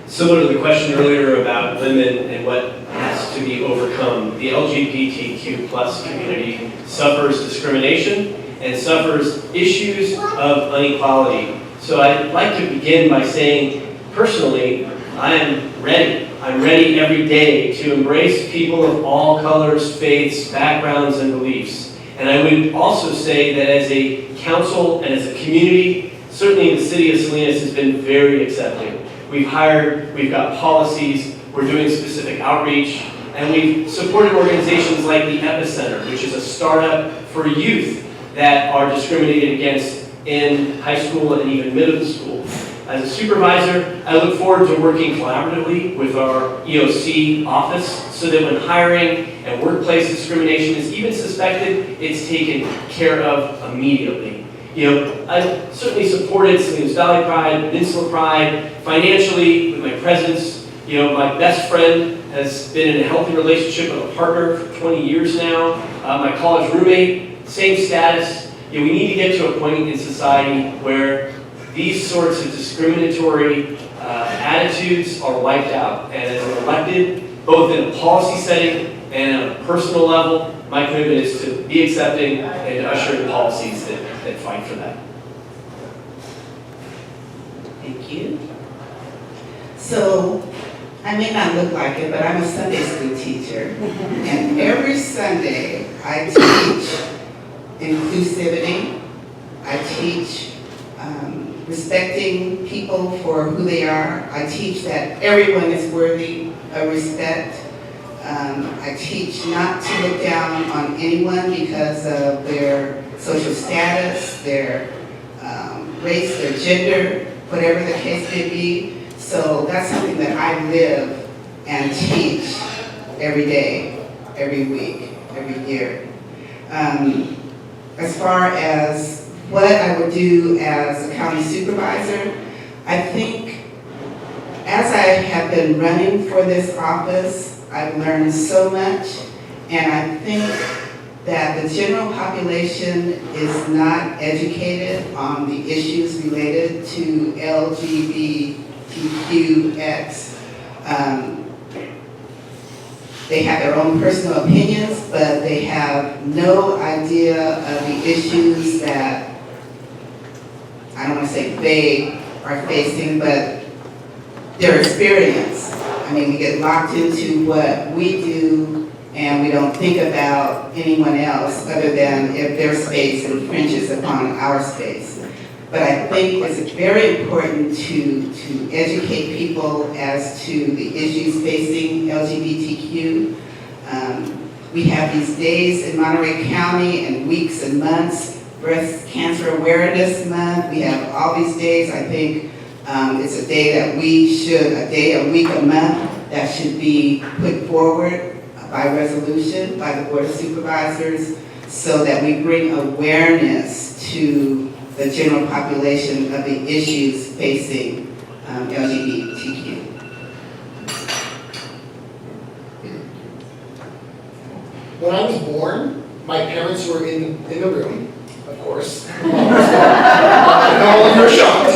Similar to the question earlier about women and what has to be overcome, the LGBTQ plus community suffers discrimination and suffers issues of inequality. So I'd like to begin by saying, personally, I am ready. I'm ready every day to embrace people of all colors, faiths, backgrounds, and beliefs. And I would also say that as a council and as a community, certainly the city of Salinas has been very accepting. We've got policies, we're doing specific outreach, and we've supported organizations like the Epicenter, which is a startup for youth that are discriminated against in high school and even middle school. As a supervisor, I look forward to working collaboratively with our EOC office so that when hiring and workplace discrimination is even suspected, it's taken care of immediately. I've certainly supported Salinas Valley Pride, Peninsula Pride, financially with my presence. My best friend has been in a healthy relationship with a partner for 20 years now. My college roommate, same status. We need to get to a point in society where these sorts of discriminatory attitudes are wiped out. And as an elected, both in a policy setting and on a personal level, my commitment is to be accepting and to usher in policies that fight for that. Thank you. So, I may not look like it, but I'm a Sunday school teacher. And every Sunday, I teach inclusivity. I teach respecting people for who they are. I teach that everyone is worthy of respect. I teach not to look down on anyone because of their social status, their race, their gender, whatever the case may be. So that's something that I live and teach every day, every week, every year. As far as what I would do as a county supervisor, I think as I have been running for this office, I've learned so much, and I think that the general population is not educated on the issues related to LGBTQX. They have their own personal opinions, but they have no idea of the issues that, I don't want to say they are facing, but their experience. I mean, we get locked into what we do, and we don't think about anyone else other than if their space infringes upon our space. But I think it's very important to educate people as to the issues facing LGBTQ. We have these days in Monterey County and weeks and months, Breast Cancer Awareness Month. We have all these days. I think it's a day that a day, a week, a month that should be put forward by resolution by the Board of Supervisors so that we bring awareness to the general population of the issues facing LGBTQ. When I was born, my parents were in the room, of course. I know all of you are shocked.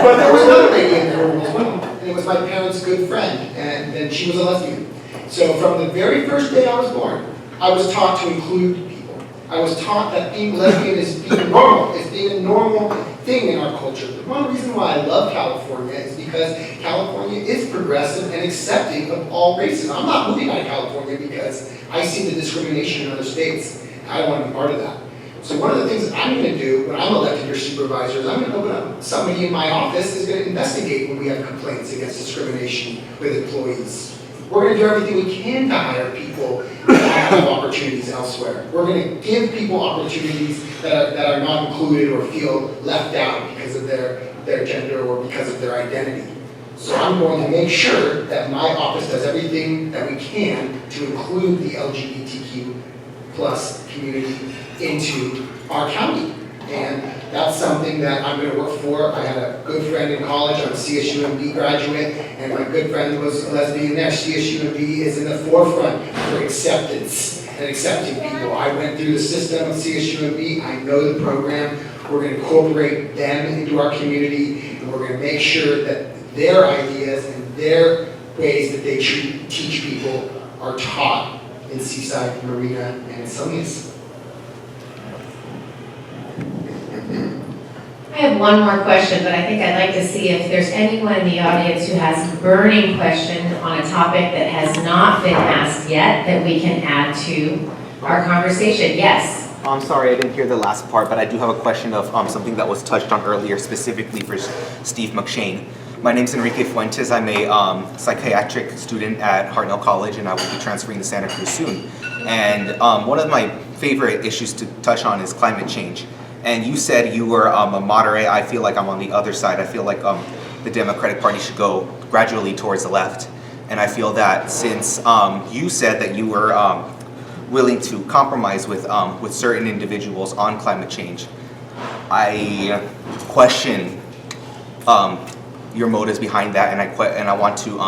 But there was another lady in the room as well, and it was my parents' good friend, and she was a lesbian. So from the very first day I was born, I was taught to include people. I was taught that being lesbian is being normal, is being a normal thing in our culture. The one reason why I love California is because California is progressive and accepting of all races. I'm not moving out of California because I see the discrimination in other states. I don't want to be part of that. So one of the things that I'm going to do when I'm elected your supervisor is I'm going to open up somebody in my office is going to investigate when we have complaints against discrimination with employees. We're going to do everything we can to hire people that have opportunities elsewhere. We're going to give people opportunities that are not included or feel left out because of their gender or because of their identity. So I'm going to make sure that my office does everything that we can to include the LGBTQ plus community into our county. And that's something that I'm going to work for. I had a good friend in college. I'm a CSUMB graduate, and my good friend was a lesbian there. CSUMB is in the forefront for acceptance and accepting people. I went through the system of CSUMB. I know the program. We're going to incorporate them into our community, and we're going to make sure that their ideas and their ways that they teach people are taught in Seaside, Marina, and in Salinas. I have one more question, but I think I'd like to see if there's anyone in the audience who has a burning question on a topic that has not been asked yet that we can add to our conversation. Yes? I'm sorry, I didn't hear the last part, but I do have a question of something that was touched on earlier, specifically for Steve McShane. My name's Enrique Fuentes. I'm a psychiatric student at Hartnell College, and I will be transferring to Santa Cruz soon. And one of my favorite issues to touch on is climate change. And you said you were a moderate. I feel like I'm on the other side. I feel like the Democratic Party should go gradually towards the left. And I feel that since you said that you were willing to compromise with certain individuals on climate change, I question your motives behind that, and I want to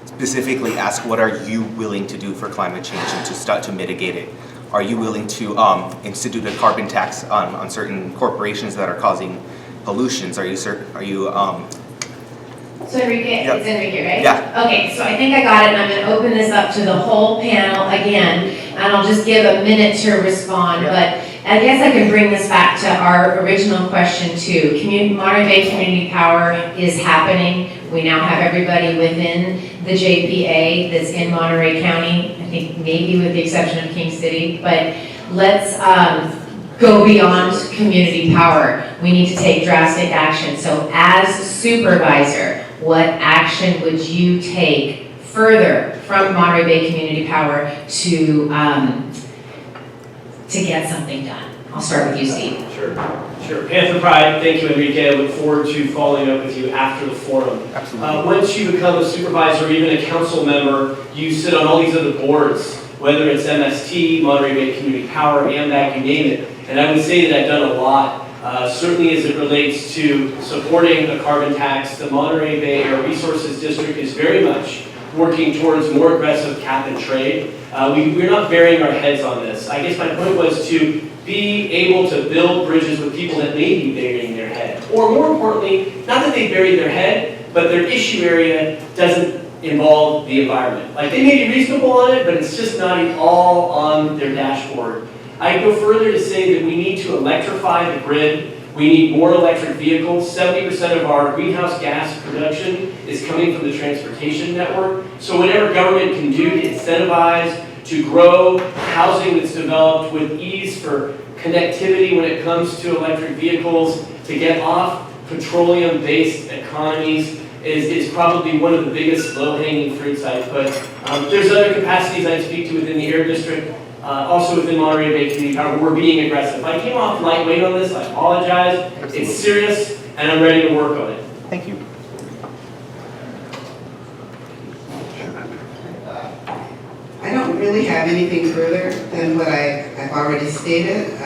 specifically ask, what are you willing to do for climate change and to start to mitigate it? Are you willing to institute a carbon tax on certain corporations that are causing pollutions? Are you So Enrique, Yep. It's Enrique, right? Yeah. Okay, so I think I got it, and I'm going to open this up to the whole panel again, and I'll just give a minute to respond, but I guess I can bring this back to our original question too. Monterey Bay Community Power is happening. We now have everybody within the JPA that's in Monterey County, I think maybe with the exception of King City, but let's go beyond community power. We need to take drastic action. So as supervisor, what action would you take further from Monterey Bay Community Power to get something done? I'll start with you, Steve. Sure. Panther Pride, thank you, Enrique. I look forward to following up with you after the forum. Absolutely. Once you become a supervisor or even a council member, you sit on all these other boards, whether it's MST, Monterey Bay Community Power, AMDAC, you name it. And I would say that I've done a lot, certainly as it relates to supporting a carbon tax. The Monterey Bay Air Resources District is very much working towards more aggressive cap and trade. We're not burying our heads on this. I guess my point was to be able to build bridges with people that may be burying their head. Or more importantly, not that they bury their head, but their issue area doesn't involve the environment. Like, they may be reasonable on it, but it's just not all on their dashboard. I go further to say that we need to electrify the grid. We need more electric vehicles. 70% of our greenhouse gas production is coming from the transportation network. So whatever government can do to incentivize, to grow housing that's developed with ease for connectivity when it comes to electric vehicles, to get off petroleum-based economies, is probably one of the biggest low-hanging fruits I put. There's other capacities I speak to within the Air District, also within Monterey Bay Community Power. We're being aggressive. If I came off lightweight on this, I apologize. It's serious, and I'm ready to work on it. Thank you. I don't really have anything further than what I've already stated.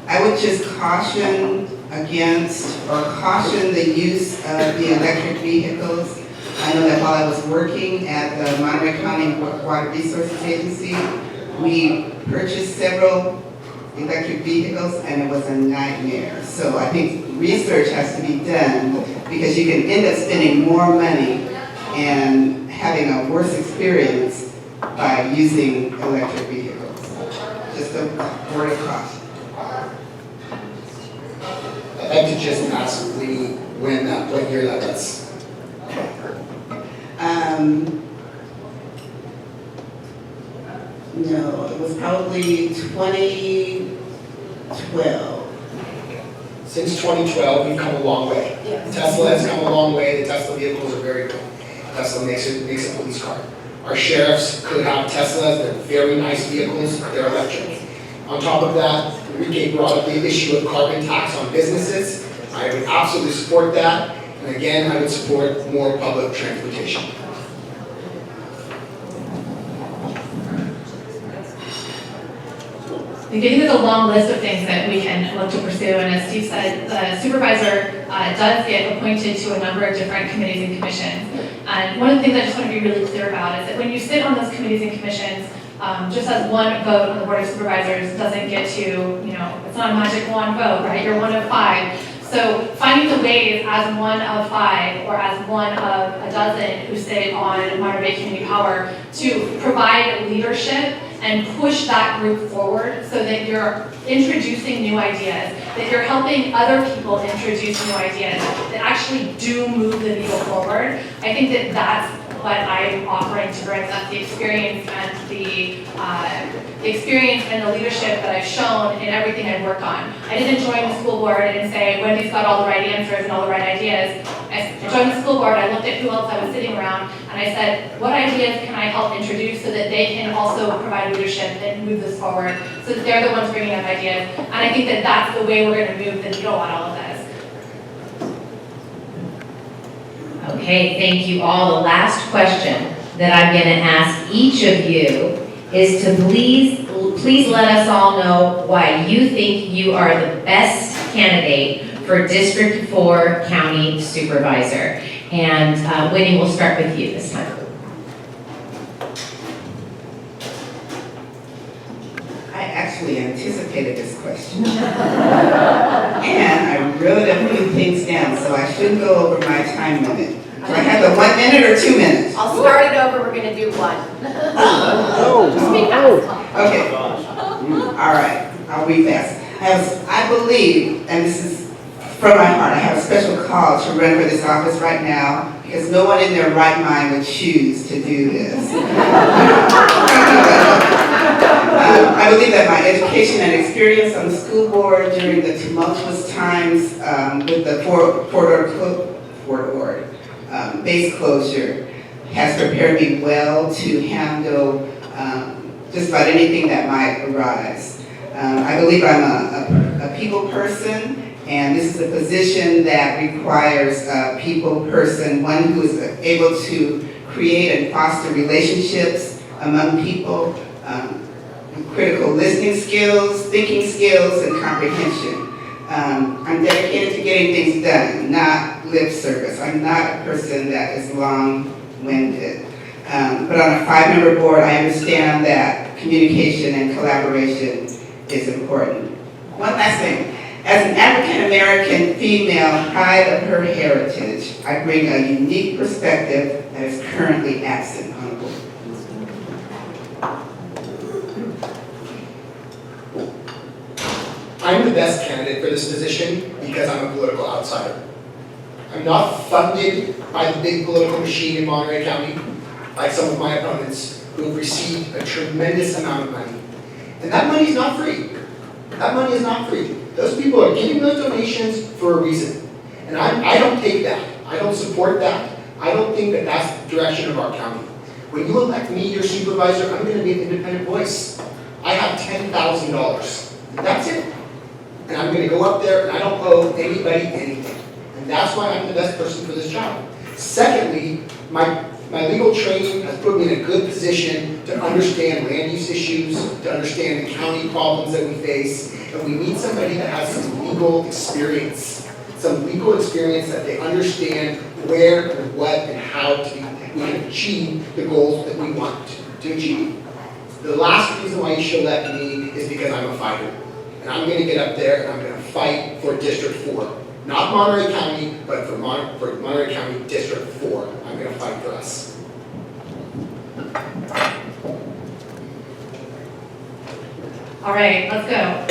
I would just caution the use of the electric vehicles. I know that while I was working at the Monterey County Water Resources Agency, we purchased several electric vehicles and it was a nightmare. So I think research has to be done because you can end up spending more money and having a worse experience by using electric vehicles. Just a word of caution. I'd like to just ask Winnie what year that was. No, it was probably 2012. Since 2012, we've come a long way. Yes. Tesla has come a long way. The Tesla vehicles are very good. Tesla makes a police car. Our sheriffs could have Teslas. They're very nice vehicles. They're electric. On top of that, Enrique brought up the issue of carbon tax on businesses. I would absolutely support that. And again, I would support more public transportation. I think there's a long list of things that we can look to pursue, and as Steve said, the supervisor does get appointed to a number of different committees and commissions. And one of the things I just want to be really clear about is that when you sit on those committees and commissions, just as one vote on the Board of Supervisors doesn't get you, it's not a magic wand vote, right? You're one of 5. So finding the ways as one of 5 or as one of a dozen who sit on Monterey Bay Community Power to provide leadership and push that group forward so that you're introducing new ideas, that you're helping other people introduce new ideas that actually do move the needle forward. I think that that's what I'm offering to bring. That's the experience and the leadership that I've shown in everything I've worked on. I didn't join the school board and say, Wendy's got all the right answers and all the right ideas. I joined the school board, I looked at who else I was sitting around, and I said, what ideas can I help introduce so that they can also provide leadership and move this forward, so that they're the ones bringing up ideas. And I think that that's the way we're going to move the needle on all of this. Okay, thank you all. The last question that I'm going to ask each of you is to please let us all know why you think you are the best candidate for District 4 County Supervisor. And Winnie, we'll start with you this time. I actually anticipated this question. And I wrote a few things down, so I shouldn't go over my time limit. Do I have the 1 minute or 2 minutes? I'll start it over, we're gonna do 1. Speak fast. Okay. All right, I'll read fast. I believe, and this is from my heart, I have a special call to run for this office right now because no one in their right mind would choose to do this. I believe that my education and experience on the school board during the tumultuous times with the Fort Ord base closure has prepared me well to handle just about anything that might arise. I believe I'm a people person, and this is a position that requires a people person, one who is able to create and foster relationships among people, critical listening skills, thinking skills, and comprehension. I'm dedicated to getting things done, not lip service. I'm not a person that is long-winded. But on a 5-member board, I understand that communication and collaboration is important. One last thing. As an African-American female, pride of her heritage, I bring a unique perspective that is currently absent on the board. I'm the best candidate for this position because I'm a political outsider. I'm not funded by the big political machine in Monterey County, like some of my opponents who have received a tremendous amount of money. And that money is not free. That money is not free. Those people are giving those donations for a reason. And I don't take that. I don't support that. I don't think that that's the direction of our county. When you elect me your supervisor, I'm gonna be an independent voice. I have $10,000, that's it. And I'm gonna go up there and I don't owe anybody anything. And that's why I'm the best person for this job. Secondly, my legal training has put me in a good position to understand land use issues, to understand the county problems that we face, and we need somebody that has some legal experience. Some legal experience that they understand where and what and how we can achieve the goals that we want to achieve. The last reason why you should elect me is because I'm a fighter. And I'm gonna get up there and I'm gonna fight for District 4. Not Monterey County, but for Monterey County District 4. I'm gonna fight for us. All right, let's go.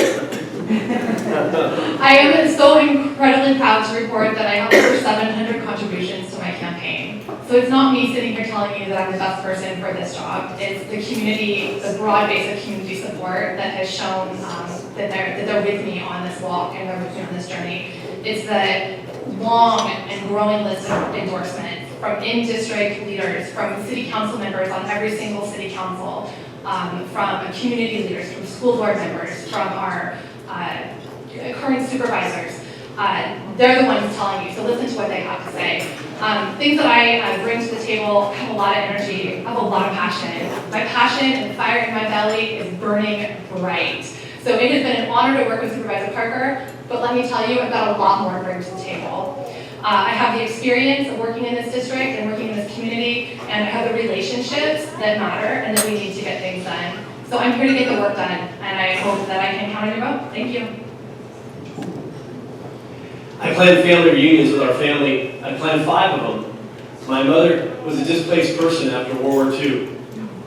I am so incredibly proud to report that I have over 700 contributions to my campaign. So it's not me sitting here telling you that I'm the best person for this job. It's the community, the broad base of community support that has shown that they're with me on this walk and they're with me on this journey. It's the long and growing list of endorsements from in-district leaders, from city council members on every single city council, from community leaders, from school board members, from our current supervisors. They're the ones telling you, so listen to what they have to say. Things that I bring to the table have a lot of energy, have a lot of passion. My passion and the fire in my belly is burning bright. So it has been an honor to work with Supervisor Parker, but let me tell you, I've got a lot more to bring to the table. I have the experience of working in this district and working in this community, and I have the relationships that matter and that we need to get things done. So I'm here to get the work done, and I hope that I can count on your vote. Thank you. I planned family reunions with our family. I planned 5 of them. My mother was a displaced person after World War II.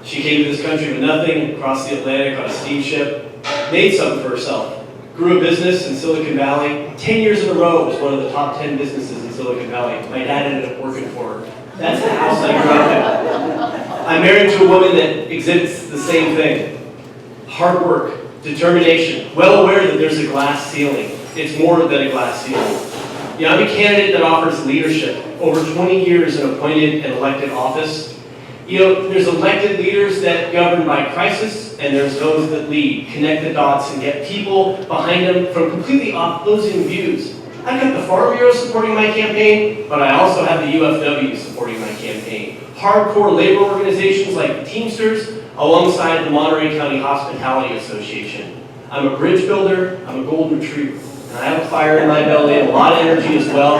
She came to this country with nothing, across the Atlantic on a steamship, made something for herself. Grew a business in Silicon Valley. 10 years in a row was one of the top 10 businesses in Silicon Valley. My dad ended up working for her. That's the house I grew up in. I'm married to a woman that exhibits the same thing. Hard work, determination, well aware that there's a glass ceiling. It's more than a glass ceiling. Yeah, I'm a candidate that offers leadership. Over 20 years in appointed and elected office. You know, there's elected leaders that govern by crisis, and there's those that lead, connect the dots, and get people behind them from completely opposing views. I've got the Farm Bureau supporting my campaign, but I also have the UFW supporting my campaign. Hardcore labor organizations like the Teamsters, alongside the Monterey County Hospitality Association. I'm a bridge builder, I'm a golden retriever, and I have a fire in my belly and a lot of energy as well.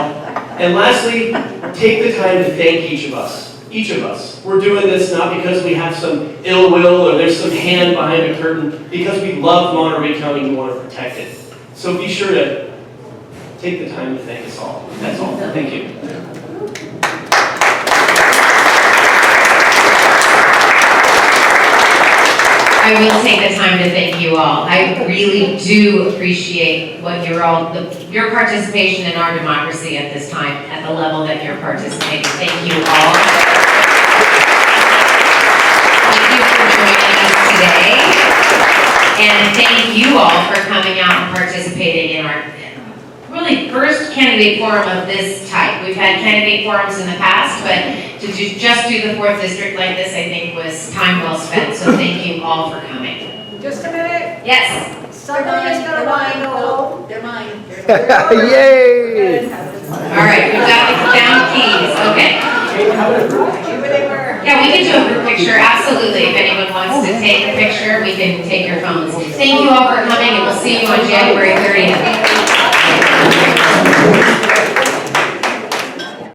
And lastly, take the time to thank each of us. Each of us. We're doing this not because we have some ill will or there's some hand behind a curtain, because we love Monterey County and we want to protect it. So be sure to take the time to thank us all. That's all. Thank you. I will take the time to thank you all. I really do appreciate what your participation in our democracy at this time, at the level that you're participating. Thank you all. Thank you for joining us today. And thank you all for coming out and participating in our really first candidate forum of this type. We've had candidate forums in the past, but to just do the 4th district like this, I think was time well spent. So thank you all for coming. Just a minute. Yes. Somebody's gonna want to know. They're mine. Yay! All right, we've got the down keys. Okay. Yeah, we can do a group picture. Absolutely. If anyone wants to take a picture, we can take your phones. Thank you all for coming, and we'll see you on January 30th.